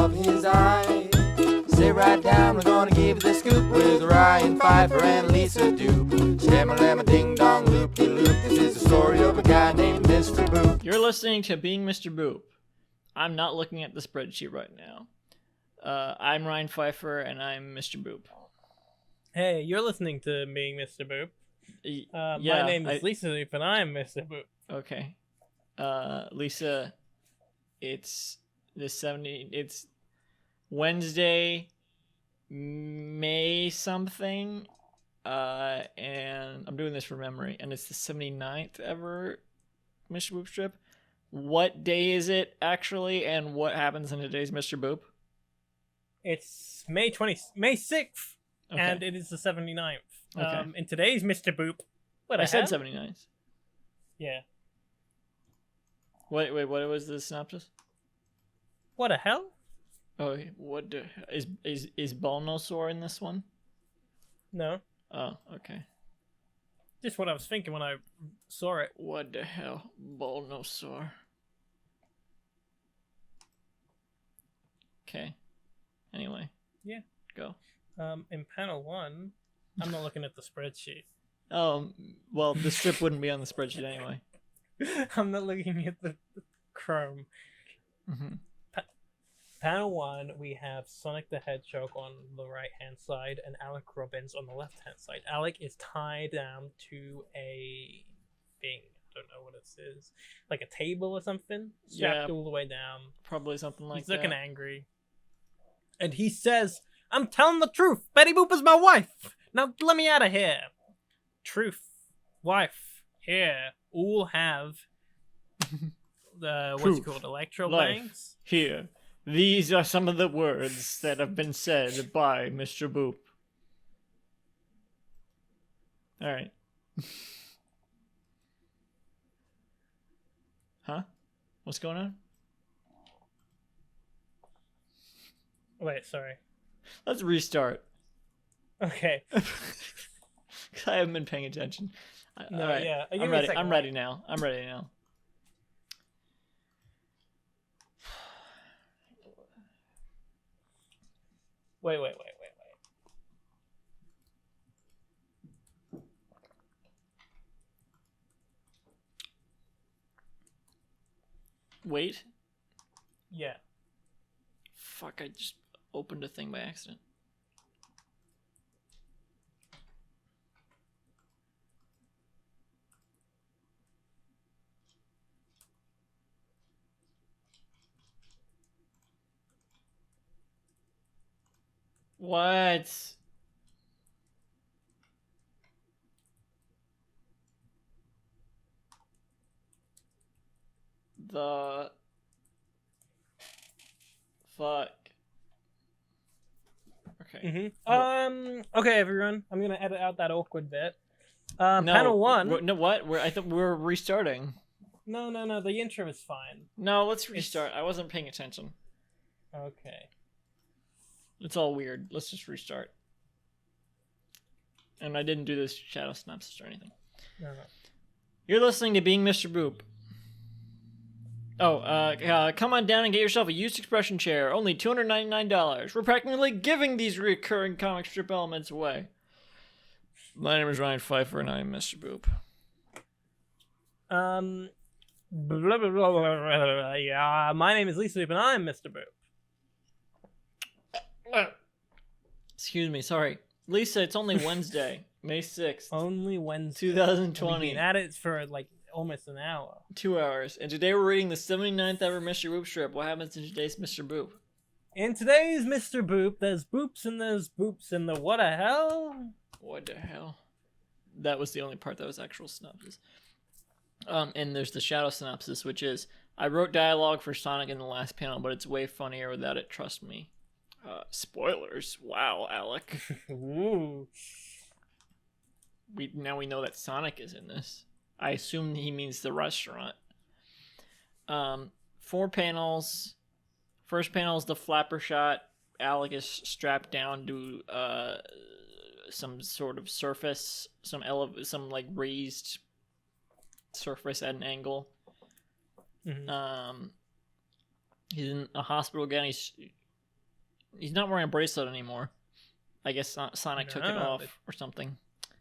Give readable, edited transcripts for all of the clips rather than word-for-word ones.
of his eye. Sit right down, we're gonna give you the scoop with Ryan Pfeiffer and Lisa Dupe. Shamma-lamma ding-dong loop-de-loop. This is the story of a guy named Mr. Boop. You're listening to Being Mr. Boop. I'm not looking at the spreadsheet right now. I'm Ryan Pfeiffer, and I'm Mr. Boop. Hey, you're listening to Being Mr. Boop. Yeah, my name is Lisa Boop, and I am Mr. Boop. Okay. Lisa, it's it's Wednesday, May something, and I'm doing this from memory, and it's the 79th ever Mr. Boop strip. What day is it, actually, and what happens in today's Mr. Boop? It's May 6th, Okay. and it is the 79th. Okay. In today's Mr. Boop, I said 79th. Yeah. Wait, what was the synopsis? What the hell? Oh, what the, is Bulnosaur in this one? No. Oh, okay. Just what I was thinking when I saw it. What the hell, Bulnosaur? Okay. Anyway. Yeah. Go. In panel 1, I'm not looking at the spreadsheet. Well, the strip wouldn't be on the spreadsheet anyway. I'm not looking at the Chrome. Mm-hmm. Panel 1, we have Sonic the Hedgehog on the right-hand side and Alec Robbins on the left-hand side. Alec is tied down to a thing. I don't know what it is. Like a table or something? Strapped all the way down. Probably something like He's that. looking angry. And he says, I'm telling the truth. Betty Boop is my wife. Now let me out of here. Truth. Wife. Here. All have the, what's it called? Electro Life. bangs? Here. These are some of the words that have been said by Mr. Boop. Alright. Huh? What's going on? Wait, sorry. Let's restart. Okay. I haven't been paying attention. No, All right. yeah. Give I'm me a ready. second, I'm wait. ready now. I'm ready now. Wait. Wait. Yeah. Fuck, I just opened a thing by accident. What? The fuck. Okay. Okay, everyone. I'm gonna edit out that awkward bit. No, Panel 1. No, what? I thought we're restarting. No. The intro is fine. No, let's restart. I wasn't paying attention. Okay. It's all weird. Let's just restart. And I didn't do this shadow synopsis or anything. No. You're listening to Being Mr. Boop. Oh, come on down and get yourself a used expression chair. Only $299. We're practically giving these recurring comic strip elements away. My name is Ryan Pfeiffer, and I'm Mr. Boop. Blah, blah, blah, blah, blah. Yeah, my name is Lisa Boop, and I'm Mr. Boop. Excuse me, sorry. Lisa, it's only Wednesday, May 6th. Only Wednesday. 2020. We've been at it for like almost an hour. 2 hours. And today we're reading the 79th ever Mr. Boop strip. What happens in today's Mr. Boop? In today's Mr. Boop, there's boops and there's boops and the what the hell? What the hell? That was the only part that was actual synopsis. And there's the shadow synopsis, which is, I wrote dialogue for Sonic in the last panel, but it's way funnier without it, trust me. Spoilers. Wow, Alec. Ooh. Now we know that Sonic is in this. I assume he means the restaurant. 4 panels. First panel is the flapper shot. Alec is strapped down to some sort of surface, some like raised surface at an angle. Mm-hmm. He's in a hospital again. He's He's not wearing a bracelet anymore. I guess Sonic took it No, off but- or something.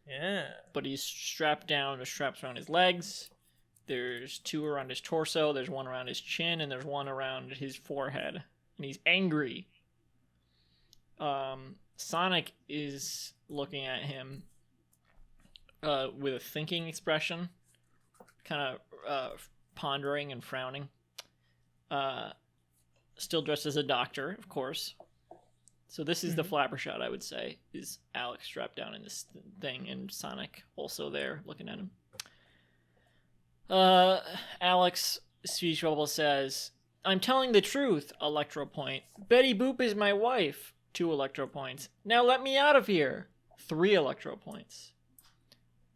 Yeah. But he's strapped down. There's straps around his legs. There's 2 around his torso. There's 1 around his chin, and there's 1 around his forehead. And he's angry. Sonic is looking at him with a thinking expression, kind of pondering and frowning. Still dressed as a doctor, of course. So this is the flapper shot, I would say, is Alex strapped down in this thing, and Sonic also there looking at him. Alex speech bubble says, "I'm telling the truth, Electro Point. Betty Boop is my wife." 2 Electro Points. "Now let me out of here." 3 Electro Points.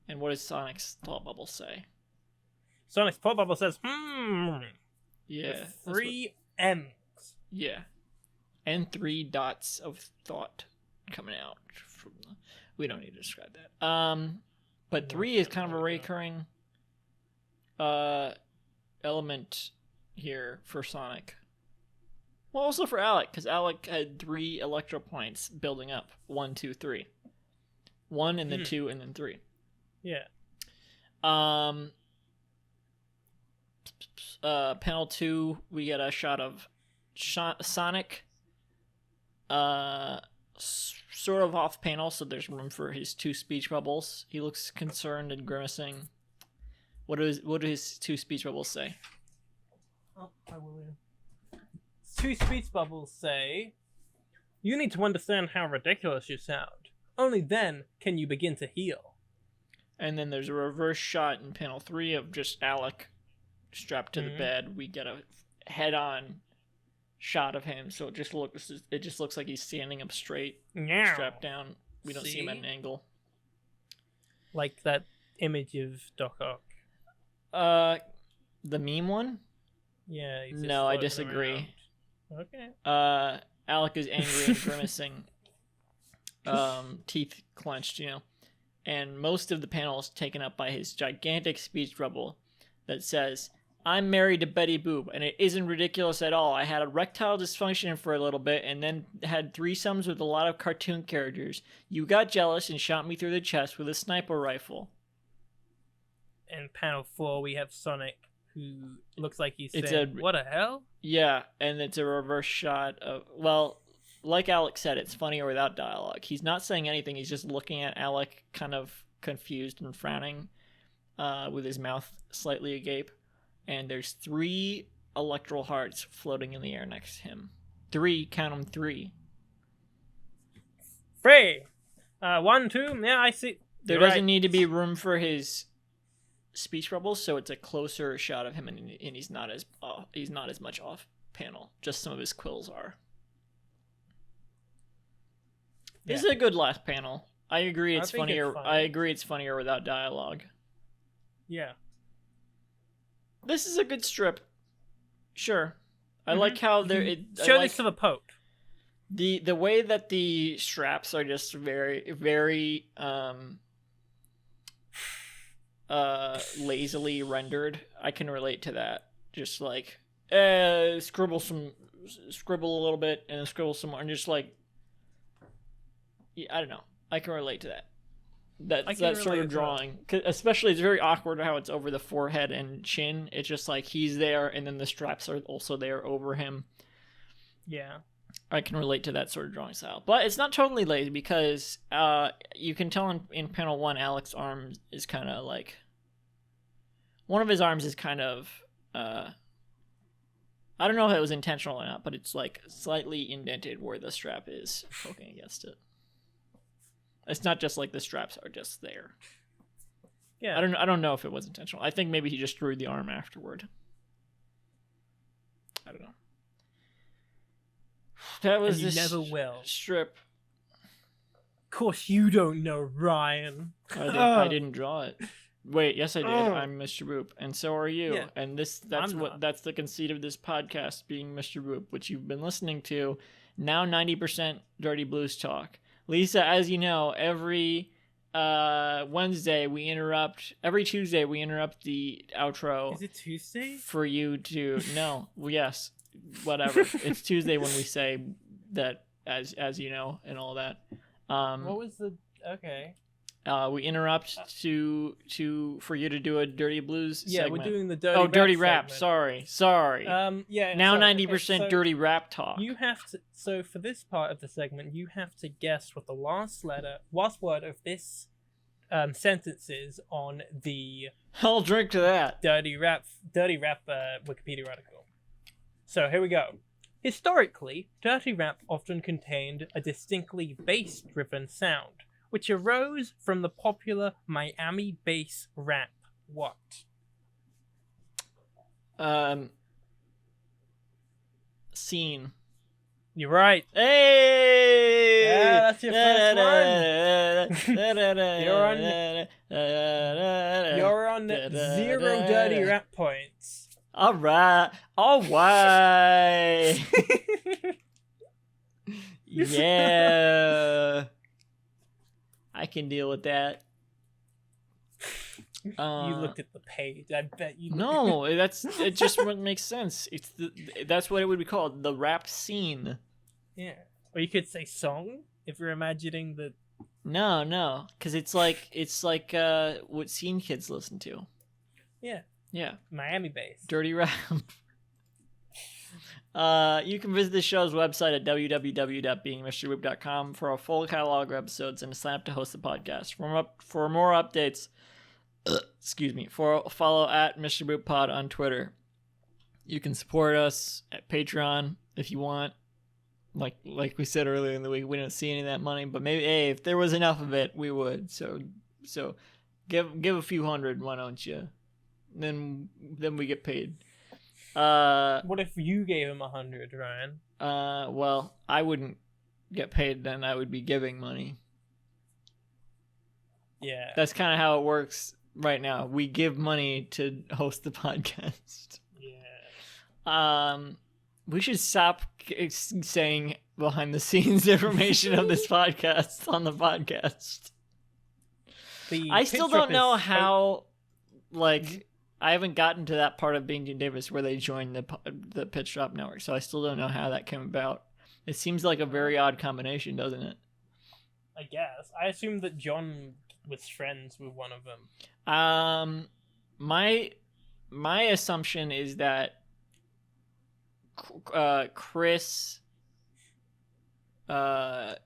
And what does Sonic's thought bubble say? Sonic's thought bubble says, Yeah. with 3 M's. Yeah. And 3 dots of thought coming out. We don't need to describe that. But 3 is kind of a recurring element here for Sonic. Well, also for Alec, because Alec had 3 Electro Points building up. 1, 2, 3. 1 and then 2 and then 3. Yeah. Panel 2, we get a shot of Sonic. Sort of off panel, so there's room for his 2 speech bubbles. He looks concerned and grimacing. What do his 2 speech bubbles say? Oh, I will. 2 speech bubbles say, "You need to understand how ridiculous you sound. Only then can you begin to heal." And then there's a reverse shot in panel 3 of just Alec strapped to the bed. We get a head-on shot of him, so it just looks like he's standing up straight, Yeah. strapped down. We don't see him at an angle. Like that image of Doc Ock. The meme one? Yeah. he's just No, I floating disagree. around. Okay. Alec is angry and grimacing, teeth clenched, and most of the panel is taken up by his gigantic speech bubble that says, "I'm married to Betty Boop, and it isn't ridiculous at all. I had erectile dysfunction for a little bit, and then had threesomes with a lot of cartoon characters. You got jealous and shot me through the chest with a sniper rifle." In panel 4, we have Sonic, who looks like he's It's saying, "What the hell?" Yeah, and it's a reverse shot of, well, like Alec said, it's funnier without dialogue. He's not saying anything. He's just looking at Alec kind of confused and frowning with his mouth slightly agape. And there's 3 electral hearts floating in the air next to him. 3, count them, 3. 3. 1, 2. Yeah, I see. There You're doesn't right. need to be room for his speech bubbles, so it's a closer shot of him, and he's not as much off panel. Just some of his quills are. This is a good last panel. I agree it's think it's funnier. fine. I agree it's funnier without dialogue. Yeah. This is a good strip. Sure. I like how they're Show this to the Pope. the way that the straps are just very, very lazily rendered. I can relate to that. Just like scribble a little bit and then scribble some more, and just like, yeah, I don't know. I can relate to that. That sort of drawing, 'cause especially it's very awkward how it's over the forehead and chin. It's just like he's there, and then the straps are also there over him. Yeah. I can relate to that sort of drawing style, but it's not totally lazy because you can tell in panel 1, Alex's arm is kind of like, one of his arms is kind of I don't know if it was intentional or not, but it's like slightly indented where the strap is poking against it. It's not just like the straps are just there. Yeah. I don't know if it was intentional. I think maybe he just drew the arm afterward. I don't know. That was And you this never will. strip. Of course you don't know, Ryan. I didn't draw it. Wait, yes I did. Oh. I'm Mr. Boop, and so are you. Yeah. And that's I'm what not. that's the conceit of this podcast, being Mr. Boop, which you've been listening to. Now 90% Dirty Blues talk. Lisa, as you know, every Tuesday we interrupt the outro Is it Tuesday? for you to yes, whatever. It's Tuesday when we say that as you know, and all that. What was the okay? We interrupt for you to do a Dirty Blues segment. We're doing the dirty Dirty rap. Rap. Sorry. Yeah. Now sorry. 90% So Dirty Rap talk. You have to. So for this part of the segment, you have to guess what the last word of this sentence is on the I'll drink to that. Dirty Rap Wikipedia article. So here we go. Historically, dirty rap often contained a distinctly bass-driven sound, which arose from the popular Miami bass rap. What? Scene. You're right. Hey! Yeah, that's your first one. You're on 0 dirty rap points. All right. Yeah. I can deal with that. You looked at the page. I bet you. No, it just wouldn't make sense. That's what it would be called, the rap scene. Yeah. Or you could say song if you're imagining the. No, because it's like what scene kids listen to. Yeah. Yeah. Miami bass. Dirty rap. You can visit the show's website at www.beingmrwhoop.com for a full catalog of episodes and to sign up to host the podcast. For more updates, follow at Mr. Boop Pod on Twitter. You can support us at Patreon if you want. Like we said earlier in the week, we don't see any of that money, but maybe if there was enough of it, we would. So give a few hundred, why don't you? Then we get paid. What if you gave him 100, Ryan? Well, I wouldn't get paid then. I would be giving money. Yeah. That's kind of how it works right now. We give money to host the podcast. Yeah. We should stop saying behind the scenes information of this podcast on the podcast. I still don't know how, I haven't gotten to that part of Being Jim Davis where they joined the PitchDrop network, so I still don't know how that came about. It seems like a very odd combination, doesn't it? I guess. I assumed that John was friends with one of them. My assumption is that Chris, the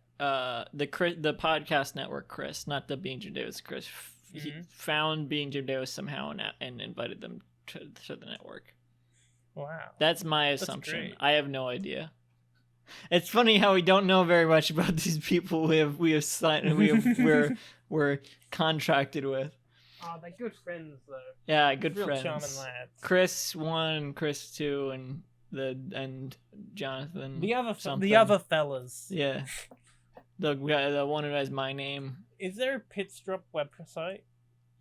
podcast network, Chris, not the Being Jim Davis, Chris. He found Being Jim Davis somehow and invited them to the network. Wow. That's my assumption. I have no idea. It's funny how we don't know very much about these people we have signed we're contracted with. Oh, they're good friends though. Yeah, good Real friends. charming lads. Chris 1, Chris 2, and Jonathan. The other fellas. Yeah. The one who has my name. Is there a PitchDrop website?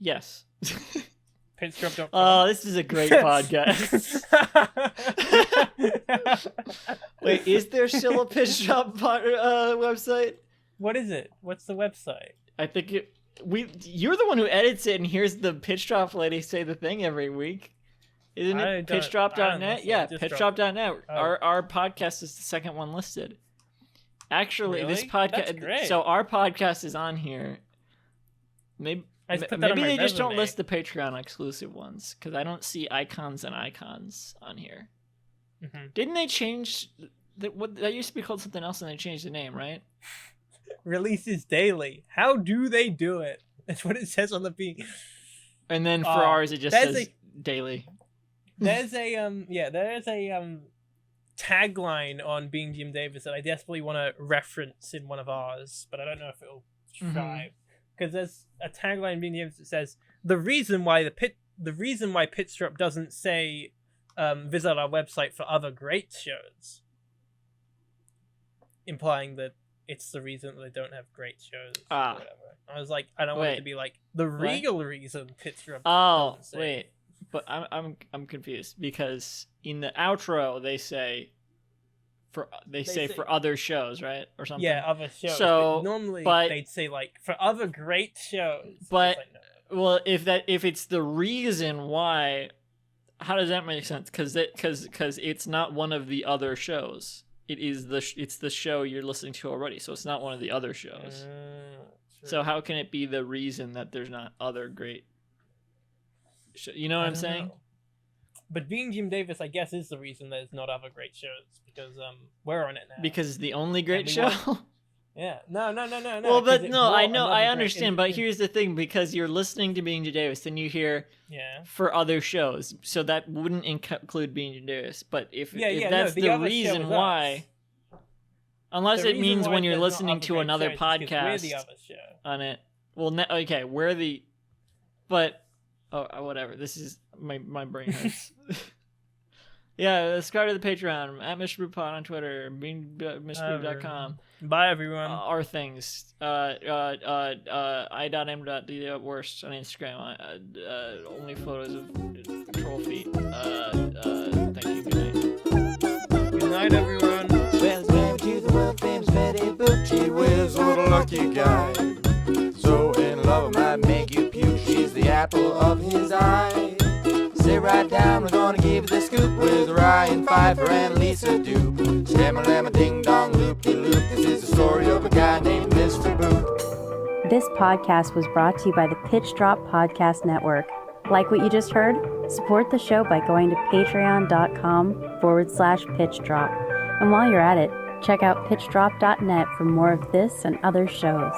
Yes. PitchDrop.com. Oh, this is a great podcast. Wait, is there still a PitchDrop website? What is it? What's the website? I think you're the one who edits it and hears the PitchDrop lady say the thing every week. Isn't it pitchdrop.net? Yeah, pitchdrop.net. Oh. Our podcast is the second one listed. Actually, Really? this podcast. That's great. So our podcast is on here. Maybe I just put that on my they just don't resume. list the Patreon exclusive ones because I don't see icons and icons on here. Mm-hmm. Didn't they change that used to be called something else and they changed the name, right? Releases daily. How do they do it? That's what it says on the beat. And then for ours, it just says daily. There's a tagline on Being Jim Davis that I desperately want to reference in one of ours, but I don't know if it'll thrive. Because there's a tagline in Being Jim Davis that says the reason why PitchDrop doesn't say visit our website for other great shows, implying that it's the reason that they don't have great shows. Or whatever. I was like, I don't want it to be like the real reason PitchDrop. Oh, doesn't say. wait. But I'm confused because in the outro they say for other shows, right, or something. Yeah, other shows. So but normally they'd say like for other great shows. But like, no. well, if it's the reason why, how does that make sense? Because it's not one of the other shows. it's the show you're listening to already, so it's not one of the other shows. So how can it be the reason that there's not other great you know what I'm saying? Know. But being Jim Davis, I guess, is the reason there's not other great shows, because we're on it now. Because it's the only great show? Yeah. No. Well, but no, I know, I understand, but here's the thing, because you're listening to Being Jim Davis, then you hear for other shows, so that wouldn't include Being Jim Davis. But if that's the reason why... Unless it means when you're listening to another podcast on it. Well, okay, we're the... But, whatever. This is... My brain hurts. Yeah, subscribe to the Patreon. At Mr. Pod on Twitter. MrBoot.com. Bye, everyone. Our things. I.M.D. Worst on Instagram. Only photos of troll feet. Thank you. Good night. Good night, everyone. Well, to the world famous Betty Boop. Gee whiz, what a lucky guy. So in love, might make you puke. She's the apple of his eye. Sit right down, we're gonna give you the scoop with Ryan Pfeiffer and Lisa Dupe. Shamma-lamma ding-dong loop-de-loop. This is the story of a guy named Mr. Boop. This podcast was brought to you by the PitchDrop Podcast Network. Like what you just heard? Support the show by going to patreon.com/PitchDrop. And while you're at it, check out pitchdrop.net for more of this and other shows.